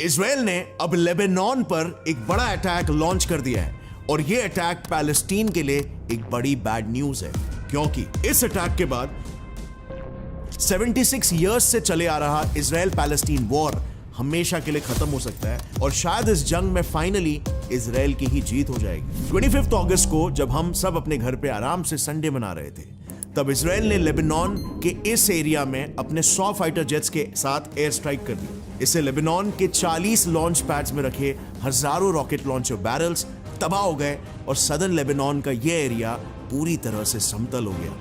Israel ने अब Lebanon पर एक बड़ा अटैक लॉन्च कर दिया है और यह अटैक पैलेस्टीन के लिए एक बड़ी बैड न्यूज है, क्योंकि इस अटैक के बाद 76 इयर्स से चले आ रहा इजराइल पैलेस्टीन वॉर हमेशा के लिए खत्म हो सकता है और शायद इस जंग में फाइनली इजराइल की ही जीत हो जाएगी। 25 अगस्त को जब हम सब अपने घर पे आराम से संडे मना रहे थे, तब इजराइल ने लेबनान के इस एरिया में अपने 100 फाइटर जेट्स के साथ एयर स्ट्राइक कर दी। इससे लेबनान के 40 लॉन्च पैड्स में रखे हजारों रॉकेट लॉन्चर बैरल्स तबाह हो गए और सदर्न लेबनान का यह एरिया पूरी तरह से समतल हो गया।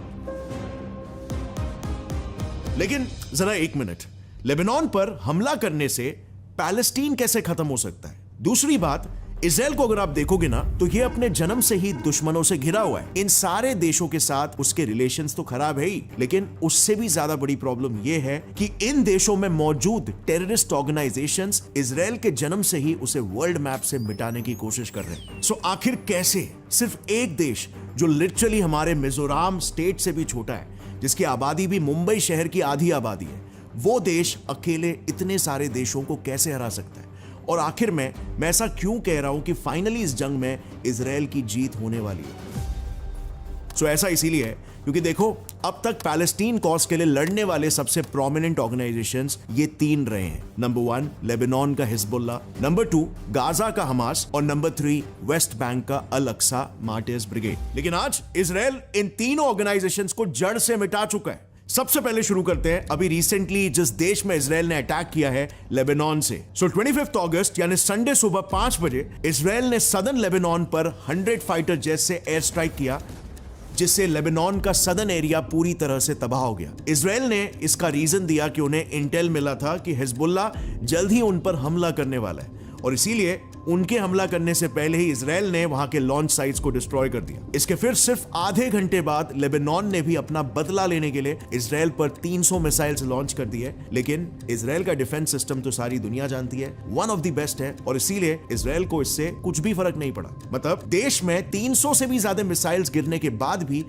लेकिन जरा एक मिनट, लेबनान पर हमला करने से पैलेस्टीन कैसे खत्म हो सकता है? दूसरी बात, इजराइल को अगर आप देखोगे ना, तो ये अपने जन्म से ही दुश्मनों से घिरा हुआ है। इन सारे देशों के साथ उसके रिलेशंस तो खराब है ही, लेकिन उससे भी ज्यादा बड़ी प्रॉब्लम ये है कि इन देशों में मौजूद टेररिस्ट ऑर्गेनाइजेशंस इजराइल के जन्म से ही उसे वर्ल्ड मैप से मिटाने की कोशिश कर रहे हैं। सो आखिर कैसे सिर्फ एक देश जो लिटरली हमारे मिजोरम स्टेट से भी छोटा है, जिसकी आबादी भी मुंबई शहर की आधी आबादी है, वो देश अकेले इतने सारे देशों को कैसे हरा सकता है? और आखिर में मैं ऐसा क्यों कह रहा हूं कि फाइनली इस जंग में इजराइल की जीत होने वाली है? सो ऐसा इसीलिए है क्योंकि देखो, अब तक पैलेस्टीन कॉज के लिए लड़ने वाले सबसे प्रोमिनेंट ऑर्गेनाइजेशंस ये 3 रहे हैं। नंबर 1 लेबनान का हिजबुल्ला, नंबर 2 गाजा का हमास और नंबर 3 वेस्ट बैंक का अल अक्सा मार्टिर्स ब्रिगेड। लेकिन आज इजराइल इन तीनों ऑर्गेनाइजेशंस को जड़ से मिटा चुका है। सबसे पहले शुरू करते हैं अभी रिसेंटली जिस देश में इजराइल ने अटैक किया है, लेबनान से। 25 अगस्त यानी संडे सुबह 5 बजे इजराइल ने सदर्न लेबनान पर 100 फाइटर जेट से एयर स्ट्राइक किया, जिससे लेबनान का सदर्न एरिया पूरी तरह से तबाह हो गया। इजराइल ने इसका रीजन दिया कि उन्हें इंटेल मिला था कि हिजबुल्ला जल्द ही उन पर हमला करने वाला है और इसीलिए उनके हमला करने से पहले ही इजराइल ने वहां के लॉन्च साइट्स को डिस्ट्रॉय कर दिया। इसके फिर सिर्फ आधे घंटे बाद लेबनान ने भी अपना बदला लेने के लिए इजराइल पर 300 मिसाइल्स लॉन्च कर दिए। लेकिन इजराइल का डिफेंस सिस्टम तो सारी दुनिया जानती है, वन ऑफ द बेस्ट है, और इसीलिए इजराइल को इससे कुछ भी फर्क नहीं पड़ा। मतलब देश में 300 से भी ज्यादा मिसाइल्स गिरने के बाद भी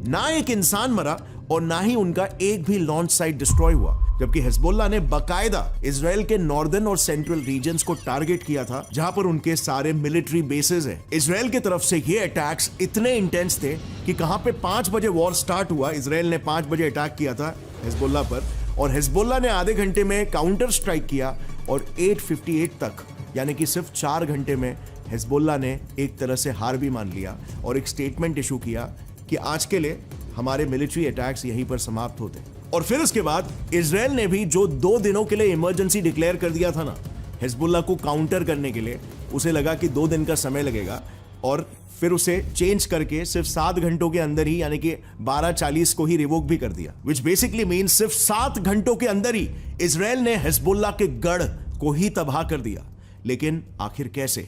ना एक इंसान मरा और ना ही उनका एक भी लॉन्च साइट डिस्ट्रॉय हुआ, जबकि हिजबुल्ला ने बकायदा इजराइल के नॉर्दर्न और सेंट्रल रीजन्स को टारगेट किया था, जहां पर उनके सारे मिलिट्री बेसेस हैं। इजराइल की तरफ से ये अटैक्स इतने इंटेंस थे कि कहां पे 5 बजे वॉर स्टार्ट हुआ, इजराइल ने 5 बजे अटैक किया था हिजबुल्ला पर और हिजबुल्ला ने आधे घंटे में काउंटर स्ट्राइक किया और 8:58 तक, यानी कि सिर्फ 4 घंटे में हिजबुल्ला ने एक तरह से हार भी मान लिया और एक स्टेटमेंट इशू किया कि आज के लिए हमारे मिलिट्री अटैक्स यहीं पर समाप्त होते हैं। और फिर उसके बाद इजराइल ने भी जो 2 दिनों के लिए इमरजेंसी डिक्लेयर कर दिया था ना हिजबुल्ला को काउंटर करने के लिए, उसे लगा कि 2 दिन का समय लगेगा और फिर उसे चेंज करके सिर्फ 7 घंटों के अंदर ही, यानी कि 12:40 को ही रिवोक भी कर दिया, विच बेसिकली मीन्स सिर्फ 7 घंटों के अंदर ही इजराइल ने हिजबुल्ला के गढ़ को ही तबाह कर दिया। लेकिन आखिर कैसे?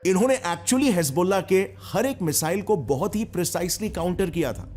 इन्होंने एक्चुअली हिजबुल्ला के हर एक मिसाइल को बहुत ही प्रिसाइसली काउंटर किया था,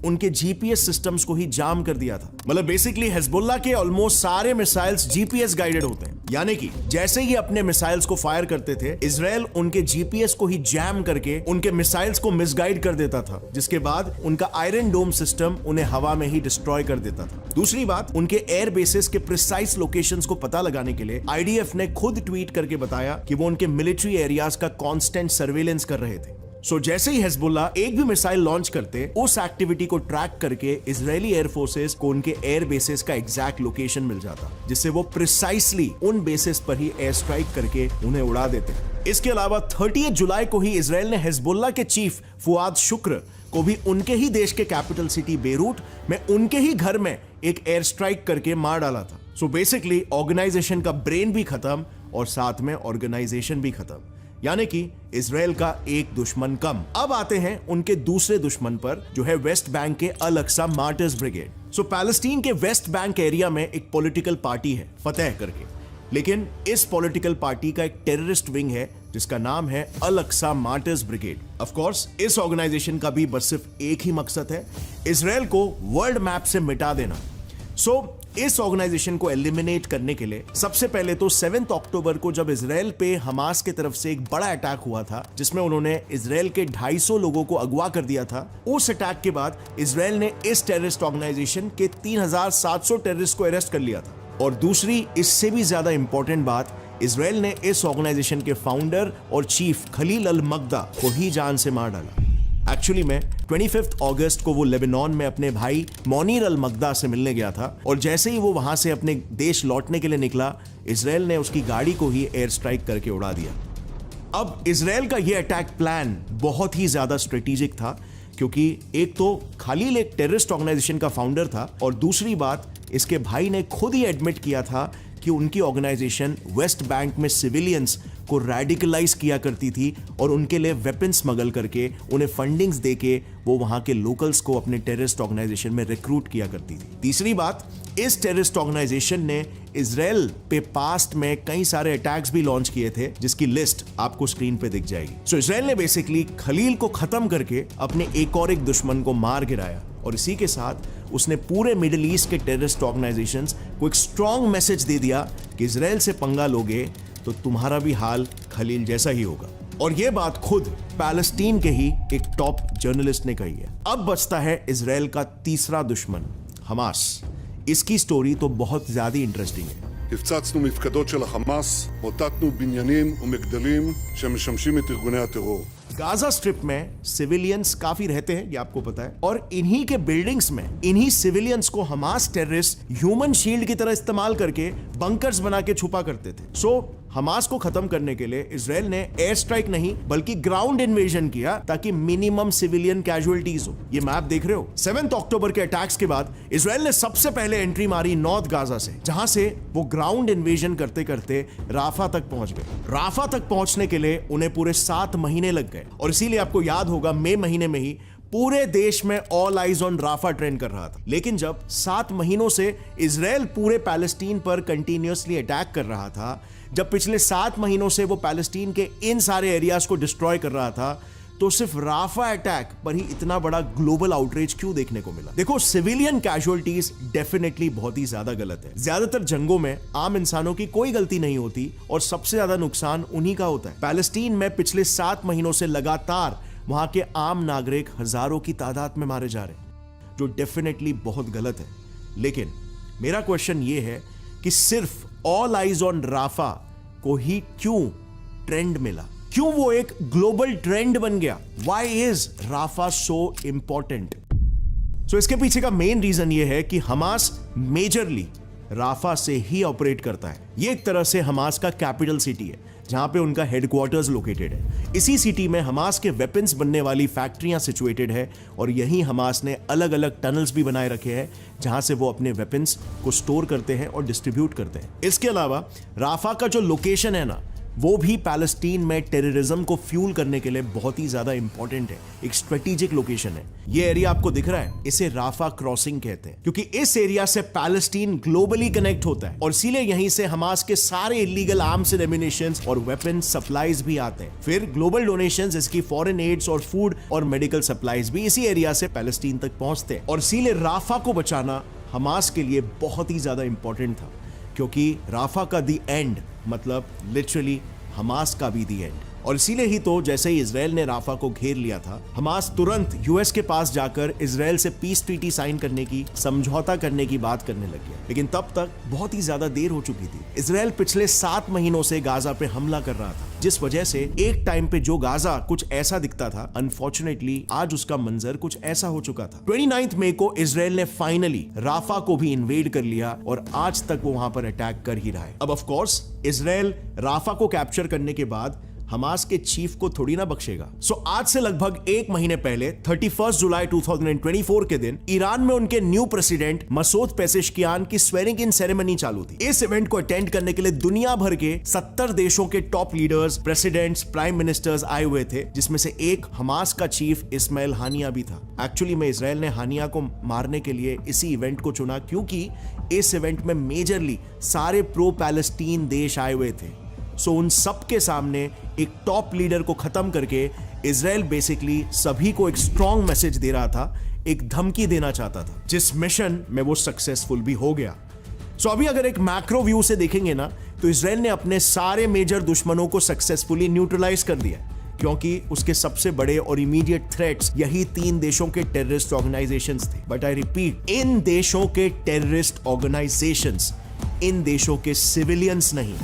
उनके जीपीएस सिस्टम्स को ही जाम कर दिया था। मतलब बेसिकली हिजबुल्ला के ऑलमोस्ट सारे मिसाइल्स जीपीएस गाइडेड होते हैं, यानी कि जैसे ही अपने मिसाइल्स को फायर करते थे, इजराइल उनके जीपीएस को ही जैम करके उनके मिसाइल्स को मिसगाइड कर देता था, जिसके बाद उनका आयरन डोम सिस्टम उन्हें हवा में ही डिस्ट्रॉय कर देता था। दूसरी बात, उनके एयर बेसिस के प्रिसाइज लोकेशंस को पता लगाने के लिए आईडीएफ ने खुद ट्वीट करके बताया कि वो उनके मिलिट्री एरियाज का कांस्टेंट सर्वेलेंस कर रहे थे। सो जैसे ही हिजबुल्ला एक भी मिसाइल लॉन्च करते, उस एक्टिविटी को ट्रैक करके इजरायली एयर फोर्सेस को उनके एयर बेसिस का एग्जैक्ट लोकेशन मिल जाता, जिससे वो प्रिसाइसली उन बेसिस पर ही एयर स्ट्राइक करके उन्हें उड़ा देते। इसके अलावा 30 जुलाई को ही इजराइल ने हिजबुल्ला के चीफ फुआद शुक्र को भी उनके ही देश के कैपिटल सिटी बेरूट में उनके ही घर में एक एयर स्ट्राइक करके मार डाला था। सो बेसिकली ऑर्गेनाइजेशन का ब्रेन भी खत्म और साथ में ऑर्गेनाइजेशन भी खत्म, यानी कि इजराइल का एक दुश्मन कम। अब आते हैं उनके दूसरे दुश्मन पर, जो है वेस्ट बैंक के अल अक्सा मार्टिर्स ब्रिगेड। सो पैलेस्टीन के वेस्ट बैंक एरिया में एक पॉलिटिकल पार्टी है फतेह करके, लेकिन इस पॉलिटिकल पार्टी का एक टेररिस्ट विंग है जिसका नाम है अल अक्सा मार्टिर्स ब्रिगेड। ऑफ कोर्स इस ऑर्गेनाइजेशन का भी बस सिर्फ एक ही मकसद है, इजराइल को वर्ल्ड मैप से मिटा देना। सो इस ऑर्गेनाइजेशन को एलिमिनेट करने के लिए सबसे पहले तो 7 अक्टूबर को जब इजराइल पे हमास की तरफ से एक बड़ा अटैक हुआ था, जिसमें उन्होंने इजराइल के 250 लोगों को अगवा कर दिया था, उस अटैक के बाद इजराइल ने इस टेररिस्ट ऑर्गेनाइजेशन के 3700 टेररिस्ट को अरेस्ट कर लिया था। और दूसरी इससे भी ज्यादा इंपॉर्टेंट बात, इजराइल ने इस ऑर्गेनाइजेशन के फाउंडर और चीफ खलील अल मकदा को ही जान से मार डाला। एक्चुअली में 25 अगस्त को वो लेबनान में अपने भाई मोनीर अल मकदा से मिलने गया था और जैसे ही वो वहां से अपने देश लौटने के लिए निकला, इजराइल ने उसकी गाड़ी को ही एयर स्ट्राइक करके उड़ा दिया। अब इजराइल का ये अटैक प्लान बहुत ही ज्यादा स्ट्रेटेजिक था, क्योंकि एक तो खलील एक टेररिस्ट ऑर्गेनाइजेशन का फाउंडर था और दूसरी बात, इसके भाई ने खुद ही एडमिट किया था कि उनकी ऑर्गेनाइजेशन वेस्ट बैंक में सिविलियंस को रेडिकलाइज किया करती थी और उनके लिए वेपन स्मगल करके उन्हें फंडिंग्स देके वो वहां के लोकल्स को अपने टेररिस्ट ऑर्गेनाइजेशन में रिक्रूट किया करती थी। तीसरी बात, इस टेररिस्ट ऑर्गेनाइजेशन ने इजराइल पे पास्ट में कई सारे अटैक्स भी लॉन्च किए थे, जिसकी लिस्ट आपको स्क्रीन पे दिख जाएगी। सो इजराइल ने बेसिकली खलील को खत्म करके अपने एक दुश्मन को मार गिराया और इसी के साथ उसने पूरे मिडिल ईस्ट के टेररिस्ट ऑर्गेनाइजेशंस को एक स्ट्रॉन्ग मैसेज दे दिया कि इजराइल से पंगा लोगे तो तुम्हारा भी हाल खलील जैसा ही होगा। और यह बात खुद पैलेस्टीन के ही एक टॉप जर्नलिस्ट ने कही है। अब बचता है इजराइल का तीसरा दुश्मन, हमास। इसकी स्टोरी तो बहुत ज्यादा इंटरेस्टिंग है। הפצצנו מפקדות של החמאס, מוטטנו בניינים ומגדלים שמשמשים את ארגוני הטרור. गाजा स्ट्रिप में सिविलियंस काफी रहते हैं, ये आपको पता है, और इन्हीं के बिल्डिंग्स में इन्हीं सिविलियंस को हमास टेररिस्ट ह्यूमन शील्ड की तरह इस्तेमाल करके बंकर्स बना के छुपा करते थे। सो हमास को खत्म करने के लिए इजराइल ने एयर स्ट्राइक नहीं बल्कि ग्राउंड इन्वेजन किया ताकि मिनिमम सिविलियन कैजुअलिटीज हो। ये मैप देख रहे हो, 7 अक्टूबर के अटैक्स के बाद इजराइल ने सबसे पहले एंट्री मारी नॉर्थ गाजा से, जहां से वो ग्राउंड इन्वेजन करते करते राफा तक पहुंच गए। राफा तक पहुंचने के लिए उन्हें पूरे 7 महीने लग गए और इसीलिए आपको याद होगा मई महीने में ही पूरे देश में all eyes on Rafah trend कर रहा था। लेकिन जब 7 महीनों से इजराइल पूरे पैलेस्टीन पर कंटिन्यूअसली अटैक कर रहा था, जब पिछले 7 महीनों से वो पैलेस्टीन के इन सारे एरियाज को डिस्ट्रॉय कर रहा था, तो सिर्फ राफा अटैक पर ही इतना बड़ा ग्लोबल आउटरीच क्यों देखने को मिला? देखो, सिविलियन कैजुअलिटीज डेफिनेटली बहुत ही ज्यादा गलत है। ज्यादातर जंगों में आम इंसानों की कोई गलती नहीं होती और सबसे ज्यादा नुकसान उन्हीं का होता है। पैलेस्टीन में पिछले 7 महीनों से लगातार वहां के आम नागरिक हजारों की तादाद में मारे जा रहे हैं, जो डेफिनेटली बहुत गलत है। लेकिन मेरा क्वेश्चन ये है कि सिर्फ ऑल आइज ऑन राफा को ही क्यों ट्रेंड मिला? क्यों वो एक ग्लोबल ट्रेंड बन गया? Why is Rafah so important? So इसके पीछे का मेन रीजन ये है कि हमास मेजरली राफा से ही ऑपरेट करता है। ये एक तरह से हमास का कैपिटल सिटी है, जहां पे उनका हेडक्वार्टर्स लोकेटेड है। इसी सिटी में हमास के वेपन्स बनने वाली फैक्ट्रियां सिचुएटेड है और यहीं हमास ने अलग अलग टनल्स भी बनाए रखे हैं, जहां से वो अपने वेपन्स को स्टोर करते हैं और डिस्ट्रीब्यूट करते हैं। इसके अलावा राफा का जो लोकेशन है ना, वो भी पैलेस्टीन में टेररिज्म को फ्यूल करने के लिए बहुत ही ज्यादा इंपॉर्टेंट है, एक स्ट्रेटेजिक लोकेशन है। ये एरिया आपको दिख रहा है, इसे राफा क्रॉसिंग कहते हैं, क्योंकि इस एरिया से पैलेस्टीन ग्लोबली कनेक्ट होता है और इसीलिए यहीं से हमास के सारे इलीगल आर्म्स एंड एम्युनिशंस और वेपन सप्लाईज भी आते हैं। फिर ग्लोबल डोनेशंस, इसकी फॉरेन एड्स और फूड और मेडिकल सप्लाईज भी इसी एरिया से पैलेस्टीन तक पहुंचते हैं। और इसीलिए राफा को बचाना हमास के लिए बहुत ही ज्यादा इंपॉर्टेंट था, क्योंकि राफा का दी एंड मतलब लिटरली हमास का भी दी एंड। और इसीलिए ही तो जैसे ही इजराइल ने राफा को घेर लिया था, हमास तुरंत यूएस के पास जाकर इजराइल से पीस ट्रीटी साइन करने की, समझौता करने की बात करने लग गया। लेकिन तब तक बहुत ही ज्यादा देर हो चुकी थी। इजराइल पिछले 7 महीनों से गाजा पे हमला कर रहा था, जिस वजह से एक टाइम पे जो गाजा कुछ ऐसा दिखता था, अनफॉर्चुनेटली आज उसका मंजर कुछ ऐसा हो चुका था। 29 मई को इजराइल ने फाइनली राफा को भी इन्वेड कर लिया और आज तक वो वहां पर अटैक कर ही रहा है। अब ऑफ कोर्स इजराइल राफा को कैप्चर करने के बाद हमास के चीफ को थोड़ी ना बख्शेगा। सो आज से लगभग 1 महीने पहले 31 जुलाई 2024 के दिन ईरान में उनके न्यू प्रेसिडेंट मसूद पेजेश्कियान की स्वेरिंग इन सेरेमनी चालू थी। इस इवेंट को अटेंड करने के लिए दुनिया भर के 70 देशों के top leaders, presidents, prime ministers आए हुए थे, जिसमें से एक हमास का चीफ इस्माइल हानिया भी था। एक्चुअली में इजराइल ने हानिया को मारने के लिए इसी इवेंट को चुना, क्योंकि इस इवेंट में मेजरली सारे प्रो पैलेस्टीन देश आए हुए थे। सो उन सब के सामने एक टॉप लीडर को खत्म करके इजराइल बेसिकली सभी को एक स्ट्रॉन्ग मैसेज दे रहा था, एक धमकी देना चाहता था, जिस मिशन में वो सक्सेसफुल भी हो गया। सो अभी अगर एक मैक्रो व्यू से देखेंगे ना, तो इजराइल ने अपने सारे मेजर दुश्मनों को सक्सेसफुली न्यूट्रलाइज कर दिया, क्योंकि उसके सबसे बड़े और इमीडिएट थ्रेट्स यही 3 देशों के टेररिस्ट ऑर्गेनाइजेशंस थे। बट आई रिपीट, इन देशों के टेररिस्ट ऑर्गेनाइजेशंस इन देशों के सिविलियंस नहीं।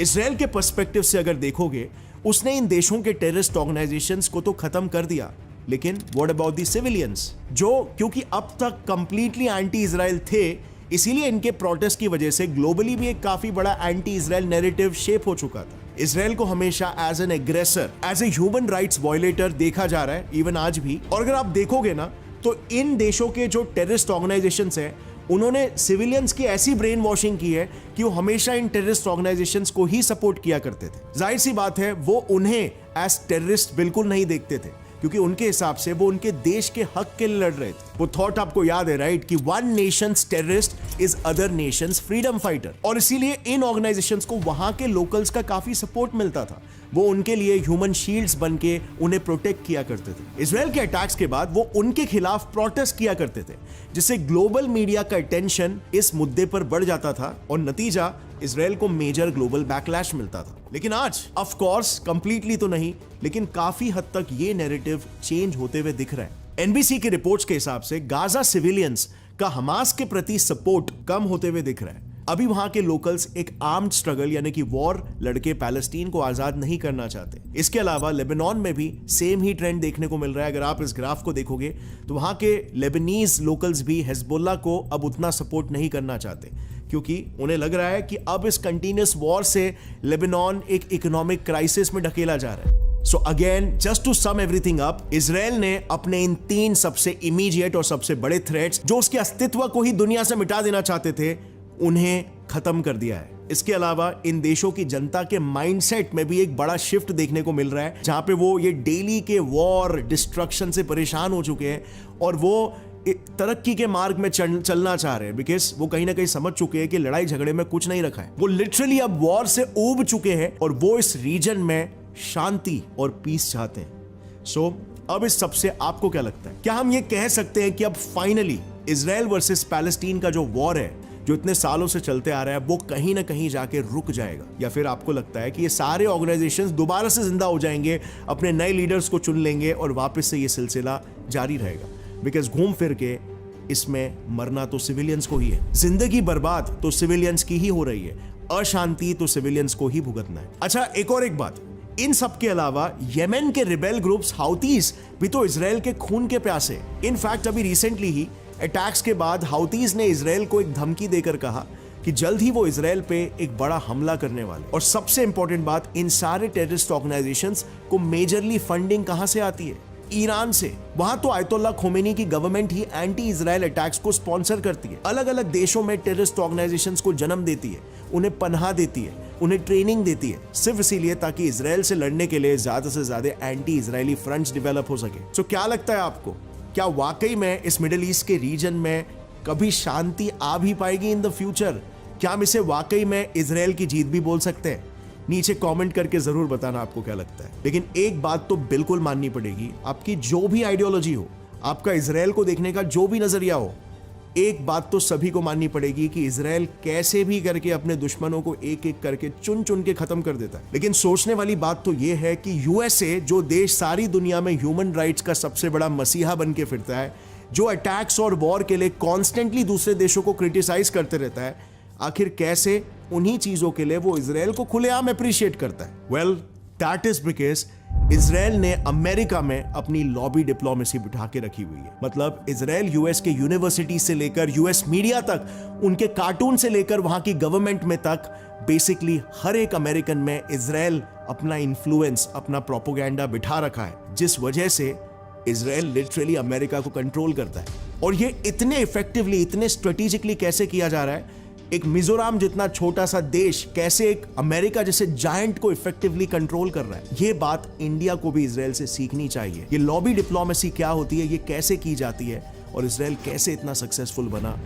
इजराइल के पर्सपेक्टिव से अगर देखोगे, उसने इन देशों के टेररिस्ट ऑर्गेनाइजेशंस को तो खत्म कर दिया, लेकिन व्हाट अबाउट द सिविलियंस, जो क्योंकि अब तक कंप्लीटली एंटी इजराइल थे, इसीलिए इनके प्रोटेस्ट की वजह से ग्लोबली भी एक काफी बड़ा एंटी इजराइल नैरेटिव शेप हो चुका था। इजराइल को हमेशा as an aggressor, as a human rights violator देखा जा रहा है, इवन आज भी। और अगर आप देखोगे ना, तो इन देशों के जो टेररिस्ट ऑर्गेनाइजेशंस हैं, उन्होंने सिविलियंस की ऐसी ब्रेन वॉशिंग की है कि वो हमेशा इन टेररिस्ट ऑर्गेनाइजेशंस को ही सपोर्ट किया करते थे। जाहिर सी बात है, वो उन्हें एज टेररिस्ट बिल्कुल नहीं देखते थे, क्योंकि उनके हिसाब से वो उनके देश के हक के लिए लड़ रहे थे। वो थॉट आपको याद है, राइट, कि one Nations terrorist is other Nations freedom fighter. और इसीलिए इन ऑर्गेनाइजेशंस को वहां के लोकल्स का काफी सपोर्ट मिलता था। वो उनके लिए ह्यूमन शील्ड्स बन के उन्हें प्रोटेक्ट किया करते थे। इजराइल के अटैक्स के बाद वो उनके खिलाफ प्रोटेस्ट किया करते थे, जिससे ग्लोबल मीडिया का अटेंशन इस मुद्दे पर बढ़ जाता था और नतीजा इजराइल को मेजर ग्लोबल बैकलैश मिलता था। लेकिन आज ऑफ कोर्स कंप्लीटली तो नहीं, लेकिन काफी हद तक ये नैरेटिव चेंज होते हुए दिख रहा है। एनबीसी की रिपोर्ट्स के हिसाब से गाजा सिविलियंस का हमास के प्रति सपोर्ट कम होते हुए दिख रहा है। अभी वहां के लोकल्स एक आर्म्ड स्ट्रगल यानी कि वॉर लड़के पैलेस्टीन को आजाद नहीं करना चाहते। इसके अलावा लेबनान में भी सेम ही ट्रेंड देखने को मिल रहा है। अगर आप इस ग्राफ को देखोगे तो वहां के लेबनीज लोकल्स भी हिजबुल्लाह को अब उतना सपोर्ट नहीं करना चाहते, क्योंकि उन्हें लग रहा है कि अब इस कंटिन्यूअस वॉर से लेबनान एक इकोनॉमिक क्राइसिस में ढकेला जा रहा है। So again, just to sum everything up, Israel ने अपने इन 3 सबसे इमीडिएट और सबसे बड़े थ्रेट्स, जो उसके अस्तित्व को ही दुनिया से मिटा देना चाहते थे, उन्हें खत्म कर दिया है। इसके अलावा इन देशों की जनता के माइंडसेट में भी एक बड़ा शिफ्ट देखने को मिल रहा है, जहां पे वो ये डेली के वॉर डिस्ट्रक्शन से परेशान हो चुके हैं और वो तरक्की के मार्ग में चलना चाह रहे हैं, बिकॉज वो कहीं ना कहीं समझ चुके हैं कि लड़ाई झगड़े में कुछ नहीं रखा है। वो लिटरली अब वॉर से ऊब चुके हैं और वो इस रीजन में शांति और पीस चाहते हैं। सो अब इस सबसे आपको क्या लगता है? क्या हम ये कह सकते हैं कि अब फाइनली इजराइल वर्सेस पैलेस्टीन का जो वॉर है, जो इतने सालों से चलते आ रहा है, वो कहीं ना कहीं जाके रुक जाएगा? या फिर आपको लगता है कि ये सारे ऑर्गेनाइजेशंस दोबारा से जिंदा हो जाएंगे, अपने नए लीडर्स को चुन लेंगे और वापस से ये सिलसिला जारी रहेगा? बिकॉज घूम फिर के इसमें मरना तो सिविलियंस को ही है, जिंदगी बर्बाद तो सिविलियंस की ही हो रही है, अशांति तो सिविलियंस को ही भुगतना है। अच्छा, एक बात, इन सब के अलावा येमेन के रिबेल ग्रुप्स हाउतीज भी तो इजराइल के खून के प्यासे। इनफैक्ट अभी रिसेंटली ही अटैक्स के बाद हाउतीज ने इजराइल को एक धमकी देकर कहा कि जल्द ही वो इजराइल पे एक बड़ा हमला करने वाले। और सबसे इंपॉर्टेंट बात, इन सारे टेररिस्ट ऑर्गेनाइजेशंस को मेजरली फंडिंग कहां से आती है? ईरान से। वहां तो आयतुल्लाह खोमेनी की गवर्नमेंट ही एंटी इजराइल अटैक्स को स्पॉन्सर करती है, अलग अलग देशों में टेररिस्ट ऑर्गेनाइजेशंस को जन्म देती है, उन्हें पनाह देती है, उन्हें ट्रेनिंग देती है, सिर्फ इसीलिए ताकि इजराइल से लड़ने के लिए ज्यादा से ज्यादा एंटी इजरायली फ्रंट्स डेवलप हो सके। सो क्या लगता है आपको, क्या वाकई में इस मिडिल ईस्ट के रीजन में कभी शांति आ भी पाएगी इन द फ्यूचर? क्या हम इसे वाकई में इजराइल की जीत भी बोल सकते हैं? नीचे कमेंट करके जरूर बताना आपको क्या लगता है। लेकिन एक बात तो बिल्कुल माननी पड़ेगी, आपकी जो भी आइडियोलॉजी हो, आपका इजराइल को देखने का जो भी नजरिया हो, एक बात तो सभी को माननी पड़ेगी कि इजराइल कैसे भी करके अपने दुश्मनों को एक एक करके चुन चुन के खत्म कर देता है। लेकिन सोचने वाली बात तो यह है कि यूएसए, जो देश सारी दुनिया में ह्यूमन राइट्स का सबसे बड़ा मसीहा बन के फिरता है, जो अटैक्स और वॉर के लिए कॉन्स्टेंटली दूसरे देशों को क्रिटिसाइज करते रहता है, आखिर कैसे उन्हीं चीजों के लिए वो इजराइल को खुलेआम अप्रिशिएट करता है? Well, that is because Israel ने अमेरिका में अपनी लॉबी डिप्लोमेसी बिठा के रखी हुई है। मतलब इजराइल यूएस के यूनिवर्सिटी से लेकर यूएस मीडिया तक, उनके कार्टून से लेकर वहां की गवर्नमेंट में तक, बेसिकली हर एक अमेरिकन में इजराइल अपना इन्फ्लुएंस, अपना प्रोपोगेंडा बिठा रखा है, जिस वजह से इजराइल लिटरली अमेरिका को कंट्रोल करता है। और ये इतने इफेक्टिवली, इतने स्ट्रेटेजिकली कैसे किया जा रहा है? एक मिजोरम जितना छोटा सा देश कैसे एक अमेरिका जैसे जायंट को इफेक्टिवली कंट्रोल कर रहा है? ये बात इंडिया को भी इजराइल से सीखनी चाहिए। ये लॉबी डिप्लोमेसी क्या होती है, ये कैसे की जाती है और इजराइल कैसे इतना सक्सेसफुल बना,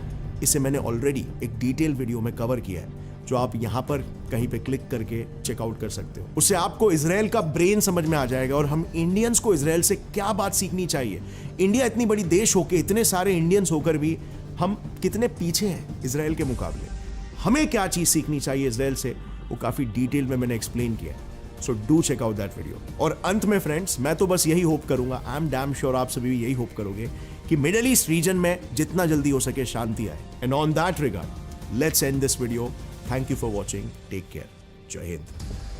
इसे मैंने ऑलरेडी एक डिटेल वीडियो में कवर किया है, जो आप यहां पर कहीं पे क्लिक करके चेकआउट कर सकते हो। उससे आपको इजराइल का ब्रेन समझ में आ जाएगा और हम इंडियंस को इजराइल से क्या बात सीखनी चाहिए। इंडिया इतनी बड़ी देश होकर, इतने सारे इंडियंस होकर भी हम कितने पीछे हैं इजराइल के मुकाबले। हमें क्या चीज सीखनी चाहिए इजराइल से, वो काफी डिटेल में मैंने एक्सप्लेन किया है। So do check out that video. और अंत में फ्रेंड्स, मैं तो बस यही होप करूंगा, आई एम डैम श्योर आप सभी भी यही होप करोगे कि मिडिल ईस्ट रीजन में जितना जल्दी हो सके शांति आए। And on that regard, Let's end this video. Thank you for watching. Take care. Jai Hind.